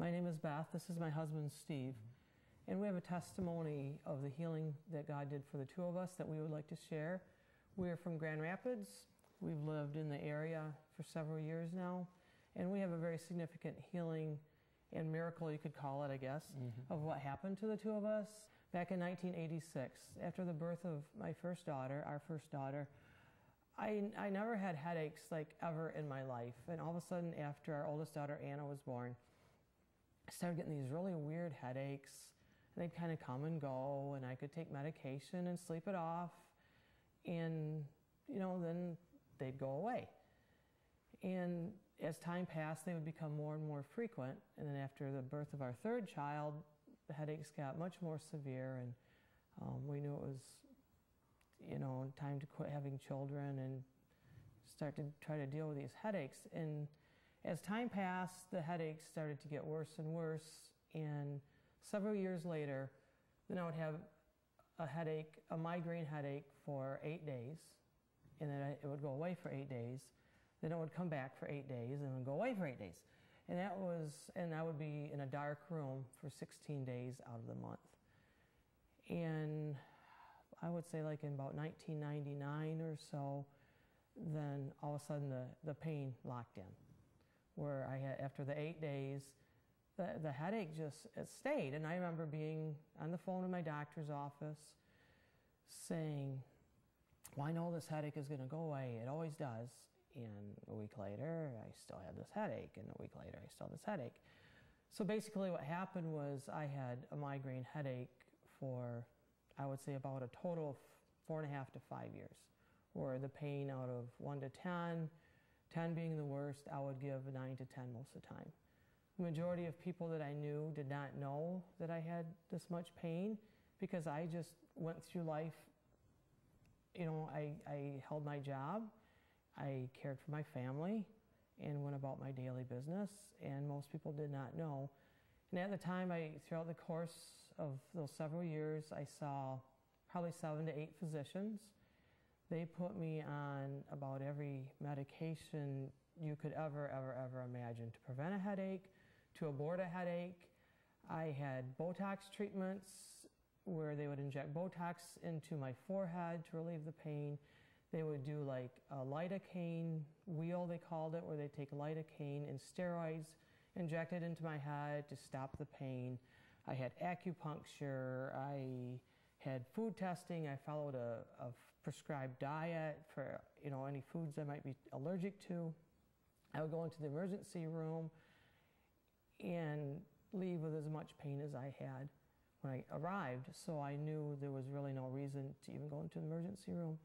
My name is Beth. This is my husband, Steve. And we have a testimony of the healing that God did for the two of us that we would like to share. We are from Grand Rapids. We've lived in the area for several years now. And we have a very significant healing and miracle, you could call it, I guess, of what happened to the two of us. Back in 1986, after the birth of my first daughter, our first daughter, I never had headaches like ever in my life. And all of a sudden, after our oldest daughter, Anna, was born, I started getting these really weird headaches. And they'd kind of come and go, and I could take medication and sleep it off. And, you know, then they'd go away. And as time passed, they would become more and more frequent. And then after the birth of our third child, the headaches got much more severe, and we knew it was, you know, time to quit having children and start to try to deal with these headaches. And as time passed, the headaches started to get worse and worse. And several years later, then I would have a headache, a migraine headache for 8 days, and then it would go away for 8 days. Then it would come back for 8 days, and it would go away for 8 days. And I would be in a dark room for 16 days out of the month. And I would say like in about 1999 or so, then all of a sudden the pain locked in. Where I had, after the 8 days, the headache just, it stayed. And I remember being on the phone in my doctor's office saying, well, I know this headache is going to go away. It always does. And a week later, I still had this headache. And a week later, I still had this headache. So basically what happened was I had a migraine headache for, I would say, about a total of 4.5 to 5 years, where the pain out of 1 to 10, 10 being the worst, I would give a 9 to 10 most of the time. The majority of people that I knew did not know that I had this much pain, because I just went through life, you know, I held my job, I cared for my family, and went about my daily business, and most people did not know. And at the time, throughout the course of those several years, I saw probably 7 to 8 physicians. They put me on about every medication you could ever imagine to prevent a headache, to abort a headache. I had Botox treatments where they would inject Botox into my forehead to relieve the pain. They would do like a lidocaine wheel, they called it, where they take lidocaine and steroids, inject it into my head to stop the pain. I had acupuncture. I had food testing. I followed a prescribed diet for, you know, any foods I might be allergic to. I would go into the emergency room and leave with as much pain as I had when I arrived. So I knew there was really no reason to even go into the emergency room.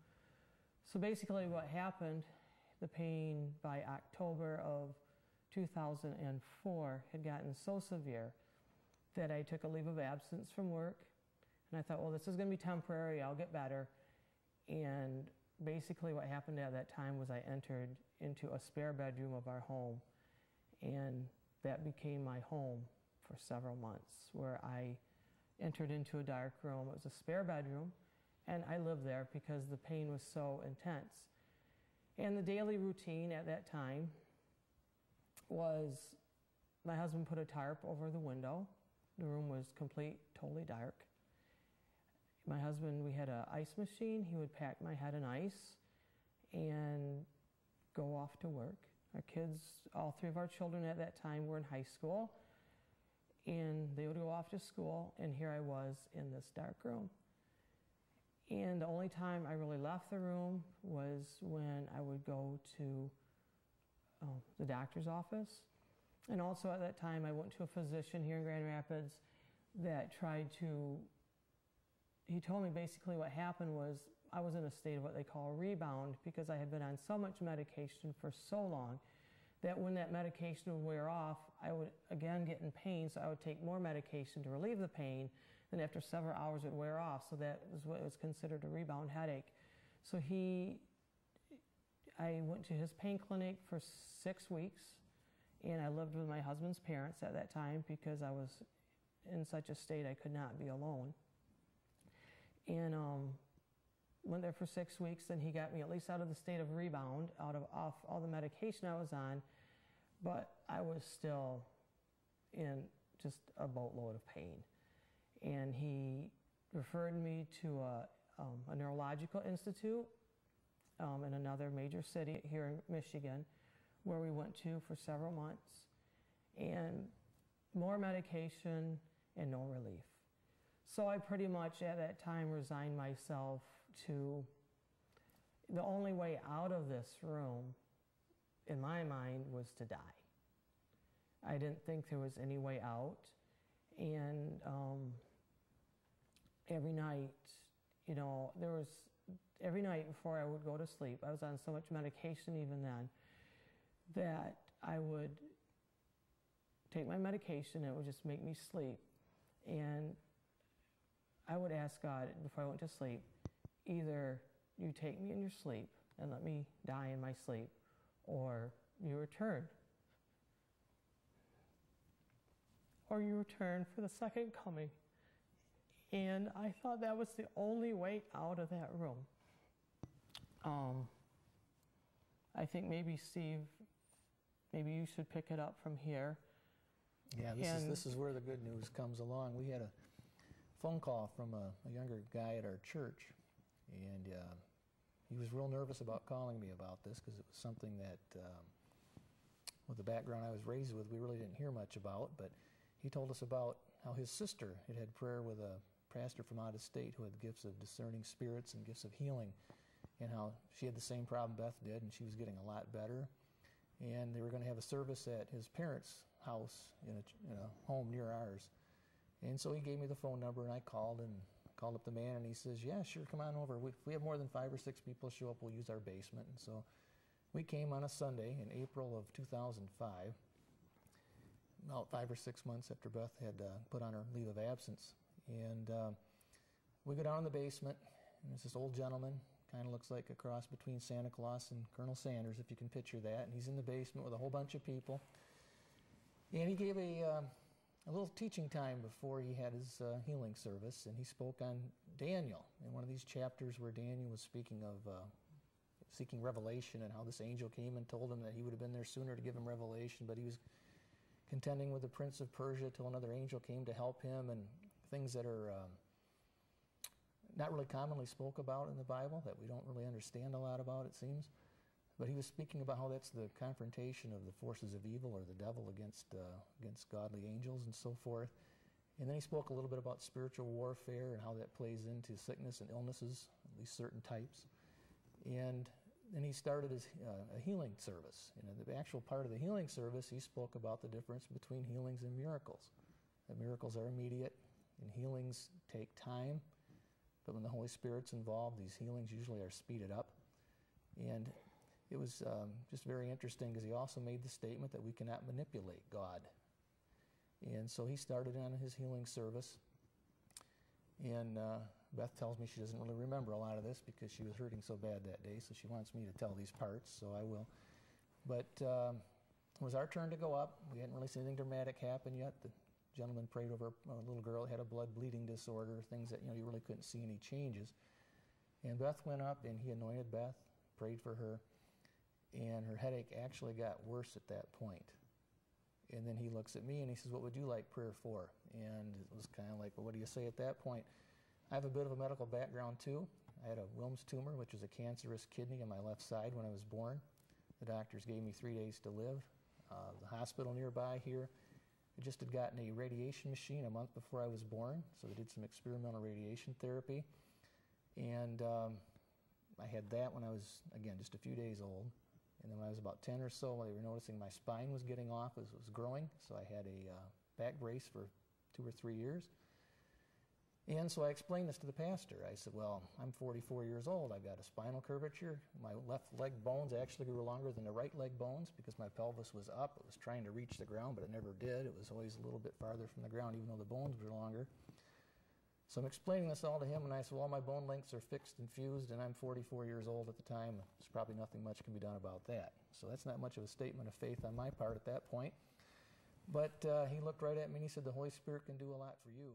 So basically what happened, the pain by October of 2004 had gotten so severe that I took a leave of absence from work. And I thought, well, this is going to be temporary, I'll get better. And basically what happened at that time was I entered into a spare bedroom of our home. And that became my home for several months, where I entered into a dark room. It was a spare bedroom, and I lived there because the pain was so intense. And the daily routine at that time was my husband put a tarp over the window. The room was totally dark. My husband, we had an ice machine. He would pack my head in ice and go off to work. Our kids, all 3 of our children at that time were in high school, and they would go off to school, and here I was in this dark room. And the only time I really left the room was when I would go to the doctor's office. And also at that time, I went to a physician here in Grand Rapids that he told me basically what happened was I was in a state of what they call a rebound, because I had been on so much medication for so long that when that medication would wear off, I would again get in pain, so I would take more medication to relieve the pain. Then after several hours it would wear off, so that was what was considered a rebound headache. So I went to his pain clinic for 6 weeks, and I lived with my husband's parents at that time because I was in such a state I could not be alone. And went there for 6 weeks, and he got me at least out of the state of rebound, off all the medication I was on, but I was still in just a boatload of pain. And he referred me to a neurological institute in another major city here in Michigan, where we went to for several months, and more medication and no relief. So I pretty much at that time resigned myself to the only way out of this room, in my mind, was to die. I didn't think there was any way out. And every night, every night before I would go to sleep, I was on so much medication even then, that I would take my medication and it would just make me sleep. And I would ask God before I went to sleep, either you take me in your sleep and let me die in my sleep, or you return. Or you return for the second coming. And I thought that was the only way out of that room. I think maybe Steve, maybe you should pick it up from here. Yeah, this is where the good news comes along. We had a phone call from a younger guy at our church, and he was real nervous about calling me about this because it was something that, with the background I was raised with, we really didn't hear much about. But he told us about how his sister had prayer with a pastor from out of state who had gifts of discerning spirits and gifts of healing, and how she had the same problem Beth did, and she was getting a lot better. And they were going to have a service at his parents' house in a home near ours. And so he gave me the phone number, and I called up the man, and he says, yeah, sure, come on over. If we have more than 5 or 6 people show up, we'll use our basement. And so we came on a Sunday in April of 2005, about 5 or 6 months after Beth had put on her leave of absence. And we go down in the basement, and there's this old gentleman, kind of looks like a cross between Santa Claus and Colonel Sanders, if you can picture that. And he's in the basement with a whole bunch of people. And he gave a little teaching time before he had his healing service, and he spoke on Daniel, in one of these chapters where Daniel was speaking of seeking revelation, and how this angel came and told him that he would have been there sooner to give him revelation, but he was contending with the prince of Persia till another angel came to help him, and things that are not really commonly spoke about in the Bible, that we don't really understand a lot about, it seems. But he was speaking about how that's the confrontation of the forces of evil, or the devil, against godly angels and so forth. And then he spoke a little bit about spiritual warfare and how that plays into sickness and illnesses, at least certain types. And then he started his a healing service. And in the actual part of the healing service, he spoke about the difference between healings and miracles. That miracles are immediate, and healings take time. But when the Holy Spirit's involved, these healings usually are speeded up. And it was just very interesting, because he also made the statement that we cannot manipulate God. And so he started on his healing service. And Beth tells me she doesn't really remember a lot of this because she was hurting so bad that day, so she wants me to tell these parts, so I will. But it was our turn to go up. We hadn't really seen anything dramatic happen yet. The gentleman prayed over a little girl that had a blood bleeding disorder, things that you really couldn't see any changes. And Beth went up, and he anointed Beth, prayed for her, and her headache actually got worse at that point. And then he looks at me and he says, what would you like prayer for? And it was kind of like, well, what do you say at that point? I have a bit of a medical background too. I had a Wilms tumor, which is a cancerous kidney on my left side when I was born. The doctors gave me 3 days to live. The hospital nearby here, I just had gotten a radiation machine a month before I was born, so they did some experimental radiation therapy. And I had that when I was, again, just a few days old. And then when I was about 10 or so, they were noticing my spine was getting off as it was growing, so I had a back brace for 2 or 3 years. And so I explained this to the pastor. I said, well, I'm 44 years old. I've got a spinal curvature. My left leg bones actually grew longer than the right leg bones because my pelvis was up. It was trying to reach the ground, but it never did. It was always a little bit farther from the ground, even though the bones were longer. So I'm explaining this all to him, and I said, well, my bone lengths are fixed and fused, and I'm 44 years old at the time. There's probably nothing much can be done about that. So that's not much of a statement of faith on my part at that point. But he looked right at me, and he said, the Holy Spirit can do a lot for you.